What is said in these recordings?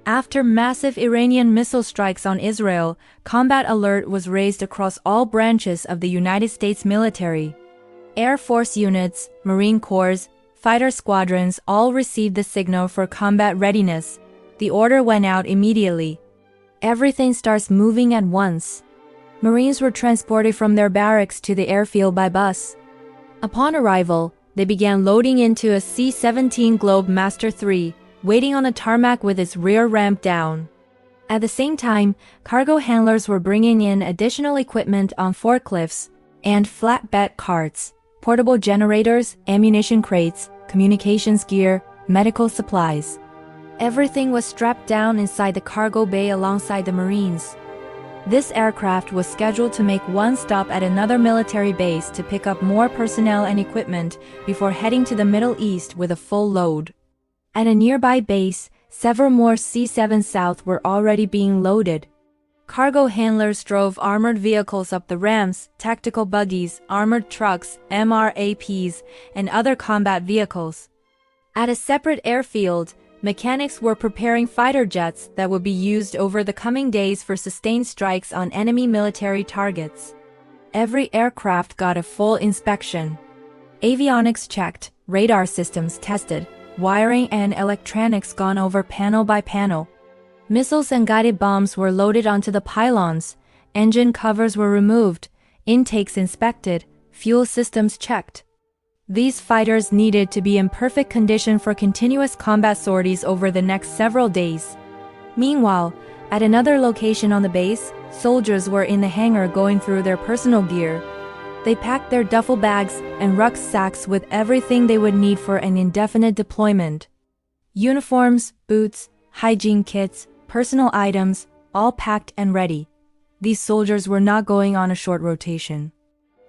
After massive Iranian missile strikes on Israel, combat alert was raised across all branches of the United States military. Air Force units, Marine Corps, fighter squadrons all received the signal for combat readiness. The order went out immediately. Everything starts moving at once. Marines were transported from their barracks to the airfield by bus. Upon arrival, they began loading into a C-17 Globemaster III, waiting on the tarmac with its rear ramp down. At the same time, cargo handlers were bringing in additional equipment on forklifts and flatbed carts, portable generators, ammunition crates, communications gear, medical supplies. Everything was strapped down inside the cargo bay alongside the Marines. This aircraft was scheduled to make one stop at another military base to pick up more personnel and equipment before heading to the Middle East with a full load. At a nearby base, several more C-7 South were already being loaded. Cargo handlers drove armored vehicles up the ramps, tactical buggies, armored trucks, MRAPs, and other combat vehicles. At a separate airfield, mechanics were preparing fighter jets that would be used over the coming days for sustained strikes on enemy military targets. Every aircraft got a full inspection. Avionics checked, radar systems tested, wiring and electronics gone over panel by panel. Missiles and guided bombs were loaded onto the pylons, engine covers were removed, intakes inspected, fuel systems checked. These fighters needed to be in perfect condition for continuous combat sorties over the next several days. Meanwhile, at another location on the base, soldiers were in the hangar going through their personal gear. They packed their duffel bags and rucksacks with everything they would need for an indefinite deployment. Uniforms, boots, hygiene kits, personal items, all packed and ready. These soldiers were not going on a short rotation.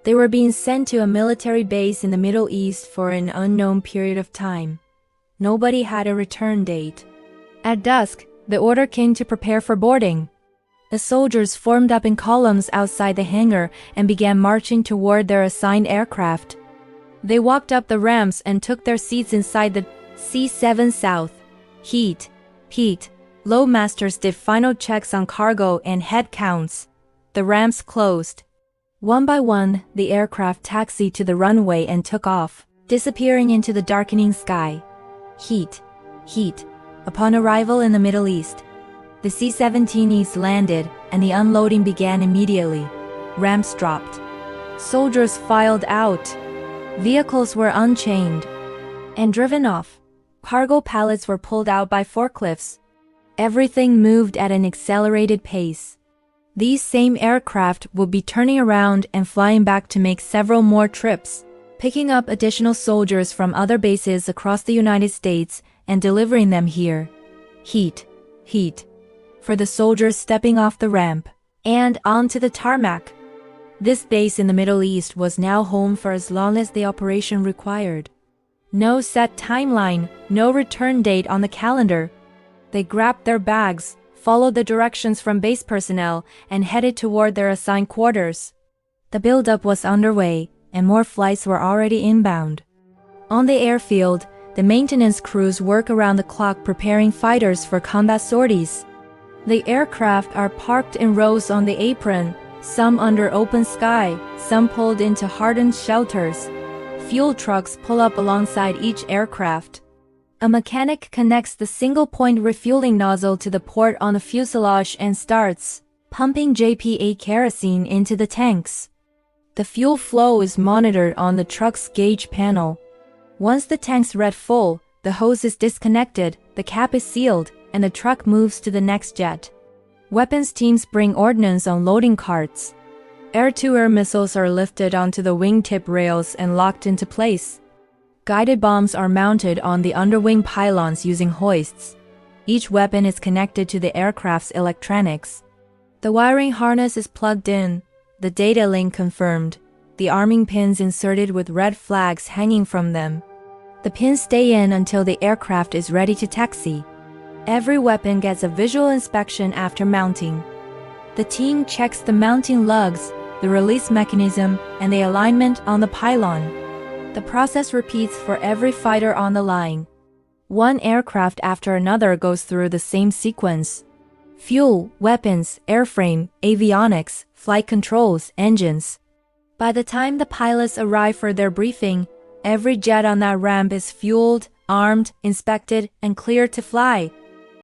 They were being sent to a military base in the Middle East for an unknown period of time. Nobody had a return date. At dusk, the order came to prepare for boarding. The soldiers formed up in columns outside the hangar and began marching toward their assigned aircraft. They walked up the ramps and took their seats inside the C-7 South. Heat. Loadmasters did final checks on cargo and head counts. The ramps closed. One by one, the aircraft taxied to the runway and took off, disappearing into the darkening sky. Heat. Upon arrival in the Middle East, the C-17Es landed, and the unloading began immediately. Ramps dropped. Soldiers filed out. Vehicles were unchained and driven off. Cargo pallets were pulled out by forklifts. Everything moved at an accelerated pace. These same aircraft would be turning around and flying back to make several more trips, picking up additional soldiers from other bases across the United States and delivering them here. Heat. For the soldiers stepping off the ramp and onto the tarmac. This base in the Middle East was now home for as long as the operation required. No set timeline, no return date on the calendar. They grabbed their bags, followed the directions from base personnel, and headed toward their assigned quarters. The buildup was underway, and more flights were already inbound. On the airfield, the maintenance crews work around the clock preparing fighters for combat sorties. The aircraft are parked in rows on the apron, some under open sky, some pulled into hardened shelters. Fuel trucks pull up alongside each aircraft. A mechanic connects the single-point refueling nozzle to the port on the fuselage and starts pumping JPA kerosene into the tanks. The fuel flow is monitored on the truck's gauge panel. Once the tank's read full, the hose is disconnected, the cap is sealed, and the truck moves to the next jet. Weapons teams bring ordnance on loading carts. Air-to-air missiles are lifted onto the wingtip rails and locked into place. Guided bombs are mounted on the underwing pylons using hoists. Each weapon is connected to the aircraft's electronics. The wiring harness is plugged in, the data link confirmed, the arming pins inserted with red flags hanging from them. The pins stay in until the aircraft is ready to taxi. Every weapon gets a visual inspection after mounting. The team checks the mounting lugs, the release mechanism, and the alignment on the pylon. The process repeats for every fighter on the line. One aircraft after another goes through the same sequence. Fuel, weapons, airframe, avionics, flight controls, engines. By the time the pilots arrive for their briefing, every jet on that ramp is fueled, armed, inspected, and cleared to fly.